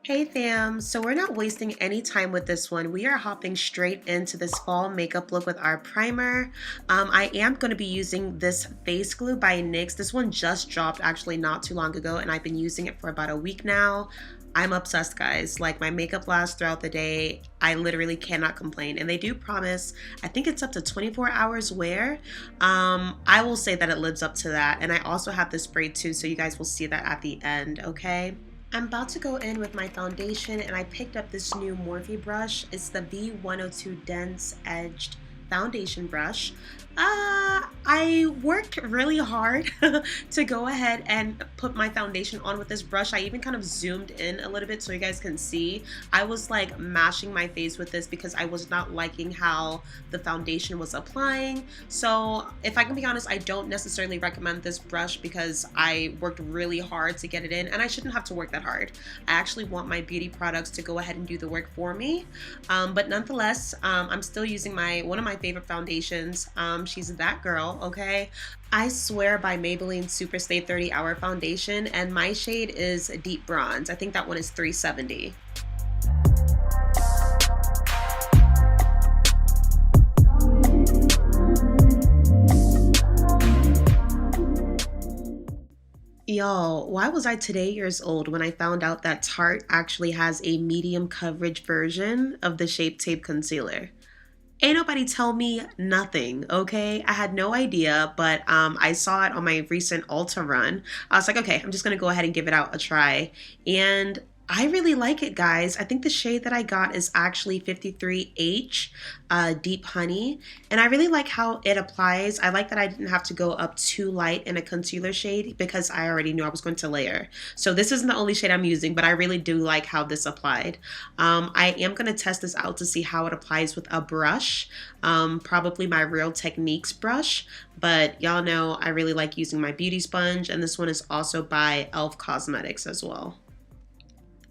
Hey fam, so we're not wasting any time with this one. We are hopping straight into this fall makeup look with our primer. I am going to be using this face glue by NYX. This one just dropped actually not too long ago and I've been using it for about a week now. I'm obsessed, guys. Like, my makeup lasts throughout the day. I literally cannot complain. And they do promise, I think it's up to 24 hours wear. I will say that it lives up to that. And I also have this spray too, so you guys will see that at the end, okay? I'm about to go in with my foundation and I picked up this new Morphe brush. It's the V102 Dense Edged Foundation brush. I worked really hard to go ahead and put my foundation on with this brush. I even kind of zoomed in a little bit so you guys can see. I was like mashing my face with this because I was not liking how the foundation was applying. So if I can be honest, I don't necessarily recommend this brush because I worked really hard to get it in and I shouldn't have to work that hard. I actually want my beauty products to go ahead and do the work for me. But nonetheless, I'm still using one of my favorite foundations. She's that girl, okay? I swear by Maybelline Superstay 30 Hour Foundation, and my shade is Deep Bronze. I think that one is 370. Y'all, why was I today years old when I found out that Tarte actually has a medium coverage version of the Shape Tape Concealer? Ain't nobody tell me nothing, okay? I had no idea, but I saw it on my recent Ulta run. I was like, okay, I'm just gonna go ahead and give it out a try. And I really like it, guys. I think the shade that I got is actually 53H Deep Honey. And I really like how it applies. I like that I didn't have to go up too light in a concealer shade because I already knew I was going to layer. So this isn't the only shade I'm using, but I really do like how this applied. I am going to test this out to see how it applies with a brush, probably my Real Techniques brush. But y'all know I really like using my beauty sponge, and this one is also by e.l.f. Cosmetics as well.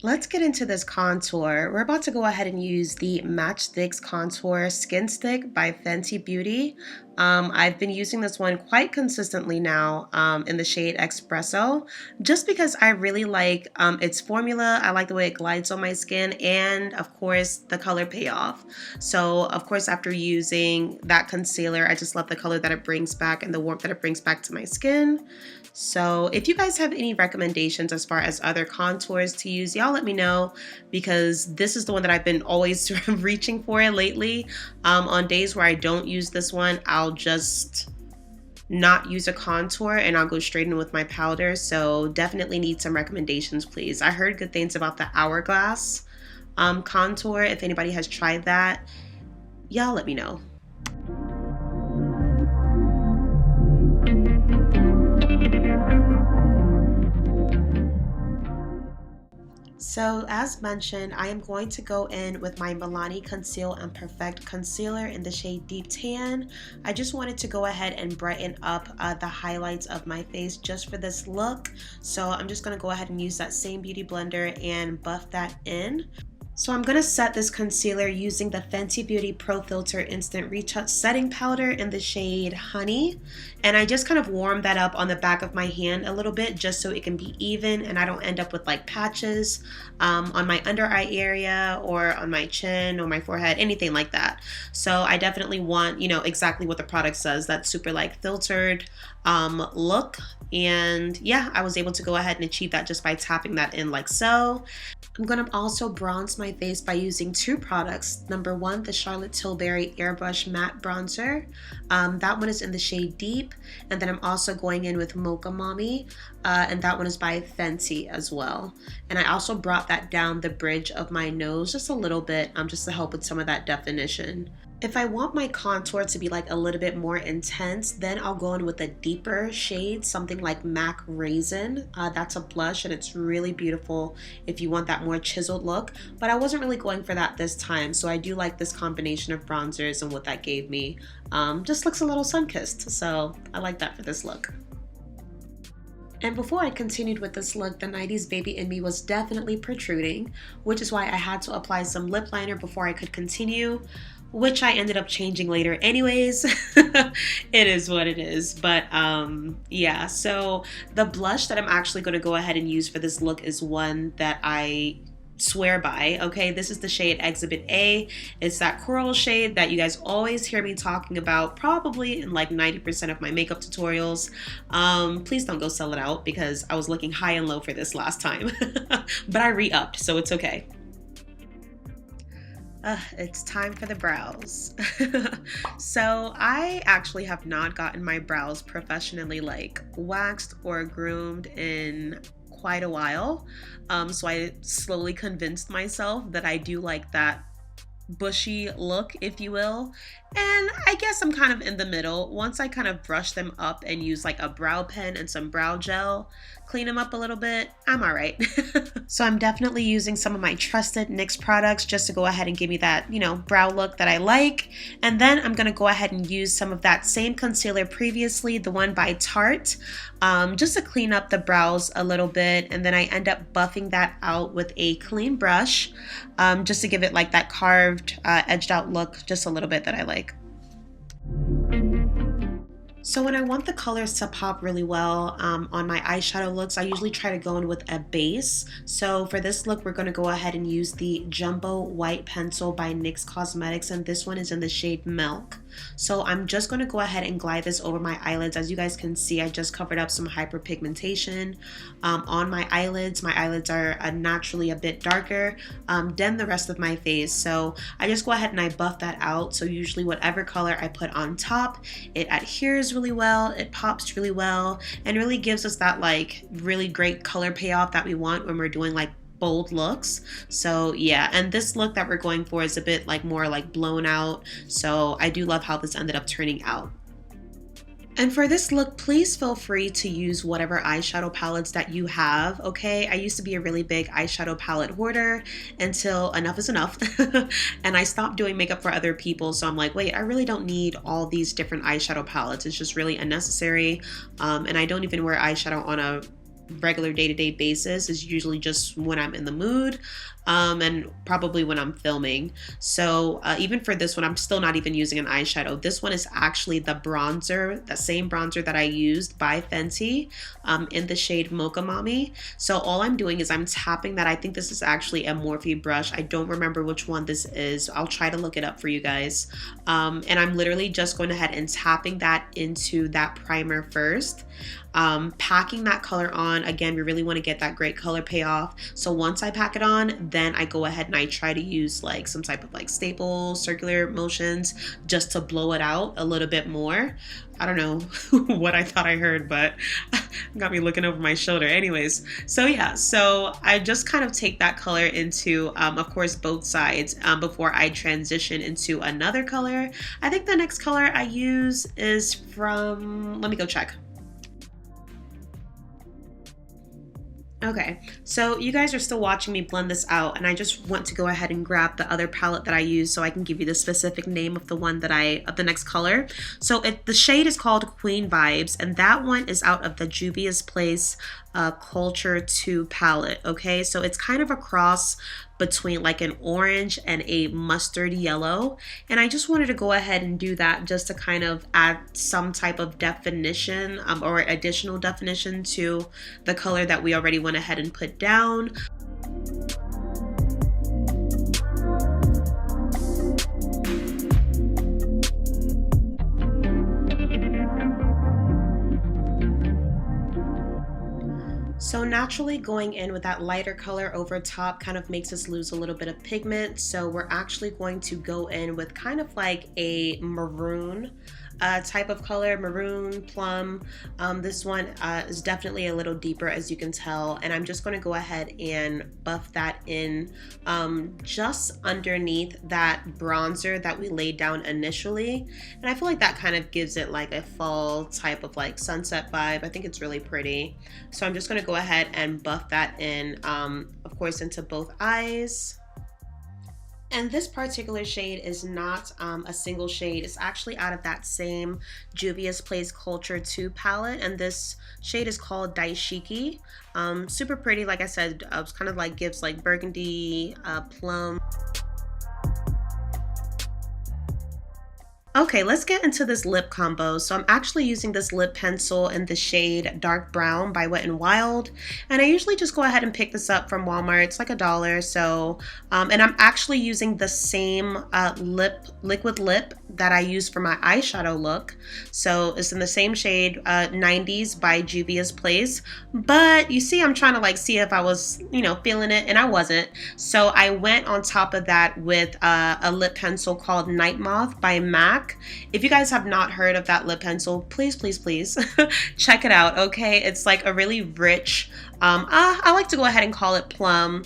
Let's get into this contour. We're about to go ahead and use the Matchsticks Contour Skin Stick by Fenty Beauty. I've been using this one quite consistently now in the shade Espresso, just because I really like its formula. I like the way it glides on my skin, and of course the color payoff. So of course, after using that concealer, I just love the color that it brings back and the warmth that it brings back to my skin. So if you guys have any recommendations as far as other contours to use, y'all let me know, because this is the one that I've been always sort of reaching for lately. On days where I don't use this one, I'll just not use a contour and I'll go straight in with my powder. So definitely need some recommendations, please. I heard good things about the Hourglass contour. If anybody has tried that, y'all let me know. So as mentioned, I am going to go in with my Milani Conceal and Perfect Concealer in the shade Deep Tan. I just wanted to go ahead and brighten up the highlights of my face just for this look. So I'm just going to go ahead and use that same beauty blender and buff that in. So I'm going to set this concealer using the Fenty Beauty Pro Filter Instant Retouch Setting Powder in the shade Honey. And I just kind of warm that up on the back of my hand a little bit just so it can be even and I don't end up with like patches on my under eye area or on my chin or my forehead, anything like that. So I definitely want, you know, exactly what the product says, that super like filtered look. And yeah, I was able to go ahead and achieve that just by tapping that in like so. I'm going to also bronze my face by using two products. Number one, the Charlotte Tilbury Airbrush Matte Bronzer. That one is in the shade Deep. And then I'm also going in with Mocha Mommy. And that one is by Fenty as well. And I also brought that down the bridge of my nose just a little bit, just to help with some of that definition. If I want my contour to be like a little bit more intense, then I'll go in with a deeper shade, something like Mac Raisin. That's a blush and it's really beautiful if you want that more chiseled look, but I wasn't really going for that this time. So I do like this combination of bronzers, and what that gave me just looks a little sun-kissed. So I like that for this look. And before I continued with this look, the 90s baby in me was definitely protruding, which is why I had to apply some lip liner before I could continue, which I ended up changing later anyways. It is what it is. But yeah, so the blush that I'm actually going to go ahead and use for this look is one that I swear by. Okay, this is the shade Exhibit A. It's that coral shade that you guys always hear me talking about, probably in like 90% of my makeup tutorials. Please don't go sell it out because I was looking high and low for this last time. But I re-upped, so it's okay. It's time for the brows. So I actually have not gotten my brows professionally like waxed or groomed in quite a while. So I slowly convinced myself that I do like that bushy look, if you will. And I guess I'm kind of in the middle. Once I kind of brush them up and use like a brow pen and some brow gel, clean them up a little bit, I'm all right. So I'm definitely using some of my trusted NYX products just to go ahead and give me that, you know, brow look that I like. And then I'm gonna go ahead and use some of that same concealer previously, the one by Tarte, just to clean up the brows a little bit. And then I end up buffing that out with a clean brush, just to give it like that carved, edged out look just a little bit that I like. So when I want the colors to pop really well on my eyeshadow looks, I usually try to go in with a base. So for this look, we're going to go ahead and use the Jumbo White Pencil by NYX Cosmetics, and this one is in the shade Milk. So I'm just going to go ahead and glide this over my eyelids. As you guys can see, I just covered up some hyperpigmentation on my eyelids. My eyelids are naturally a bit darker than the rest of my face. So I just go ahead and I buff that out. So usually whatever color I put on top, it adheres really well, it pops really well, and really gives us that like really great color payoff that we want when we're doing like bold looks. So yeah, and this look that we're going for is a bit like more like blown out, so I do love how this ended up turning out. And for this look, please feel free to use whatever eyeshadow palettes that you have, okay? I used to be a really big eyeshadow palette hoarder until enough is enough. And I stopped doing makeup for other people, so I'm like, wait, I really don't need all these different eyeshadow palettes. It's just really unnecessary. And I don't even wear eyeshadow on a regular day-to-day basis. Is usually just when I'm in the mood, and probably when I'm filming. So even for this one, I'm still not even using an eyeshadow. This one is actually the bronzer, the same bronzer that I used by Fenty in the shade Mocha Mommy. So all I'm doing is I'm tapping that. I think this is actually a Morphe brush. I don't remember which one this is. I'll try to look it up for you guys. And I'm literally just going ahead and tapping that into that primer first. Packing that color on. Again, we really want to get that great color payoff. So once I pack it on, then I go ahead and I try to use like some type of like staple circular motions just to blow it out a little bit more. I don't know what I thought I heard, but got me looking over my shoulder. Anyways, so yeah, so I just kind of take that color into, of course, both sides before I transition into another color. I think the next color I use is from, let me go check. Okay, so you guys are still watching me blend this out, and I just want to go ahead and grab the other palette that I use so I can give you the specific name of the one that of the next color. So the shade is called Queen Vibes, and that one is out of the Juvia's Place Culture 2 palette, okay? So it's kind of a cross between like an orange and a mustard yellow, and I just wanted to go ahead and do that just to kind of add some type of definition or additional definition to the color that we already went ahead and put down. So naturally going in with that lighter color over top kind of makes us lose a little bit of pigment. So we're actually going to go in with kind of like a maroon type of color, maroon plum. This one is definitely a little deeper, as you can tell, and I'm just going to go ahead and buff that in just underneath that bronzer that we laid down initially, and I feel like that kind of gives it like a fall type of like sunset vibe. I think it's really pretty, so I'm just going to go ahead and buff that in, of course, into both eyes. And this particular shade is not a single shade. It's actually out of that same Juvia's Place Culture 2 palette, and this shade is called Daishiki. Super pretty, like I said, it's kind of like gives like burgundy, plum. Okay, let's get into this lip combo. So I'm actually using this lip pencil in the shade Dark Brown by Wet n Wild. And I usually just go ahead and pick this up from Walmart. It's like $1. So, and I'm actually using the same liquid lip that I use for my eyeshadow look. So it's in the same shade, 90s by Juvia's Place. But you see, I'm trying to like see if I was, feeling it, and I wasn't. So I went on top of that with a lip pencil called Night Moth by MAC. If you guys have not heard of that lip pencil, please, please, please check it out, okay? It's like a really rich, I like to go ahead and call it plum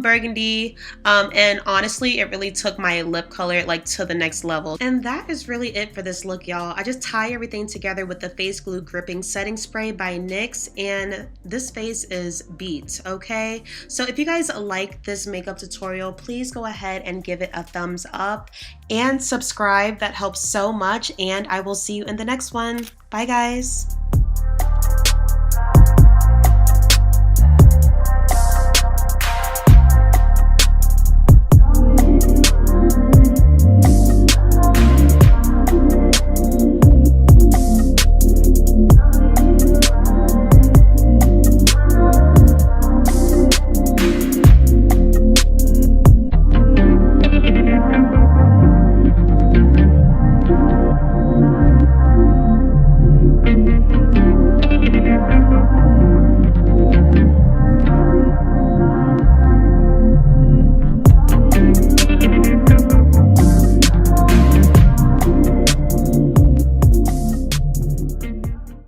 burgundy, and honestly, it really took my lip color like to the next level. And that is really it for this look, y'all. I just tie everything together with the Face Glue Gripping Setting Spray by NYX, and this face is beat, okay? So if you guys like this makeup tutorial, please go ahead and give it a thumbs up and subscribe. That helps so much, and I will see you in the next one. Bye, guys.